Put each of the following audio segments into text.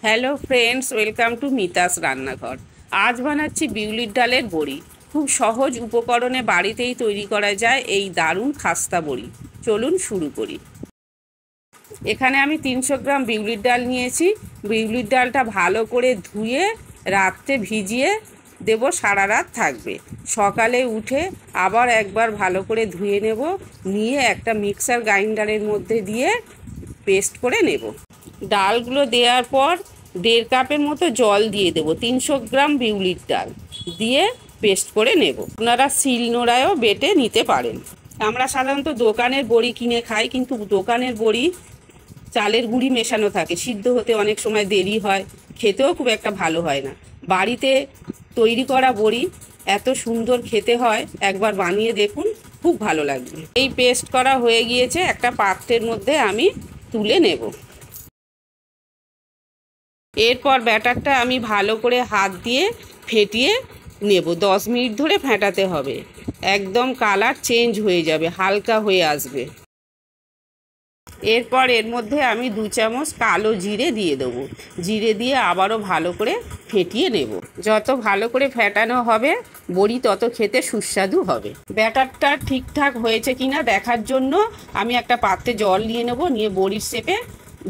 Hello friends, welcome to Mita's রান্নাঘর। আজ বানাচ্ছি বিউলির ডালের বড়ি। খুব সহজ উপকরণে বাড়িতেই তৈরি করা যায় এই দারুণ খাস্তা বড়ি। চলুন শুরু করি। এখানে আমি 300 গ্রাম বিউলির ডাল নিয়েছি। বিউলির ডালটা ভালো করে ধুয়ে রাত্রে ভিজিয়ে দেব, সারা রাত থাকবে। সকালে উঠে আবার একবার ভালো করে ধুয়ে নেব, নিয়ে একটা মিক্সার গ্রাইন্ডারের মধ্যে দিয়ে পেস্ট করে নেব। ডালগুলো দেওয়ার পর 1.5 কাপের মতো জল দিয়ে দেব। 300 গ্রাম বিউলির ডাল দিয়ে পেস্ট করে নেব। আপনারা শিলনোড়ায়ও বেটে নিতে পারেন। আমরা সাধারণত দোকানের বড়ি কিনে খাই, কিন্তু দোকানের বড়ি চালের গুঁড়ি মেশানো থাকে, সিদ্ধ হতে অনেক সময় দেরি হয়, খেতেও খুব একটা ভালো হয় না। বাড়িতে তৈরি করা বড়ি এত সুন্দর খেতে হয়, একবার বানিয়ে দেখুন, খুব ভালো লাগবে। এই পেস্ট করা হয়ে গিয়েছে, একটা পাত্রের মধ্যে আমি তুলে নেব। এরপর ব্যাটারটা আমি ভালো করে হাত দিয়ে ফেটিয়ে নেব। 10 মিনিট ধরে ফেটাতে হবে, একদম কালার চেঞ্জ হয়ে যাবে, হালকা হয়ে আসবে। এরপর এর মধ্যে আমি 2 চামচ কালো জিরে দিয়ে দেবো। জিরে দিয়ে আবারও ভালো করে ফেটিয়ে নেব। যত ভালো করে ফেটানো হবে বড়ি তত খেতে সুস্বাদু হবে। ব্যাটারটা ঠিকঠাক হয়েছে কিনা দেখার জন্য আমি একটা পাত্রে জল নিয়ে নেব, নিয়ে বড়ির শেপে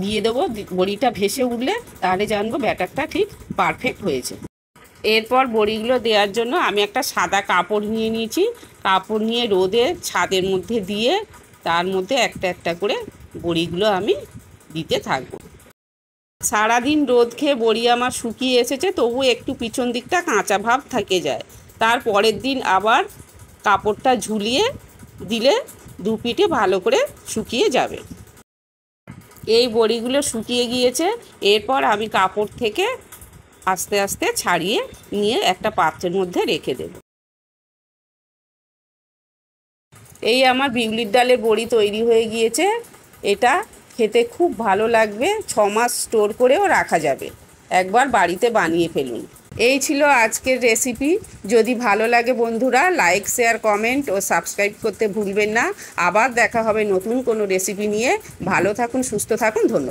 দিয়ে দেবো। বড়িটা ভেসে উঠলে তাহলে জানবো ব্যাটারটা ঠিক পারফেক্ট হয়েছে। এরপর বড়িগুলো দেওয়ার জন্য আমি একটা সাদা কাপড় নিয়ে নিয়েছি। কাপড় নিয়ে রোদে ছাদের মধ্যে দিয়ে তার মধ্যে একটা একটা করে বড়িগুলো আমি দিতে থাকবো। সারাদিন রোদ খেয়ে বড়ি আমার শুকিয়ে এসেছে, তবু একটু পিছন দিকটা কাঁচা ভাব থেকে যায়। তার পরের দিন আবার কাপড়টা ঝুলিয়ে দিলে দু পিঠে ভালো করে শুকিয়ে যাবে। এই বড়িগুলো শুকিয়ে গিয়েছে। এরপর আমি কাপড় থেকে আস্তে আস্তে ছাড়িয়ে নিয়ে একটা পাত্রের মধ্যে রেখে দেব। এই আমার বিউলির ডালের বড়ি তৈরি হয়ে গিয়েছে। এটা খেতে খুব ভালো লাগবে, 6 মাস স্টোর করেও রাখা যাবে। একবার বাড়িতে বানিয়ে ফেলুন। এই ছিল আজকের রেসিপি। যদি ভালো লাগে বন্ধুরা, লাইক, শেয়ার, কমেন্ট ও সাবস্ক্রাইব করতে ভুলবেন না। আবার দেখা হবে নতুন কোনো রেসিপি নিয়ে। ভালো থাকুন, সুস্থ থাকুন, ধন্যবাদ।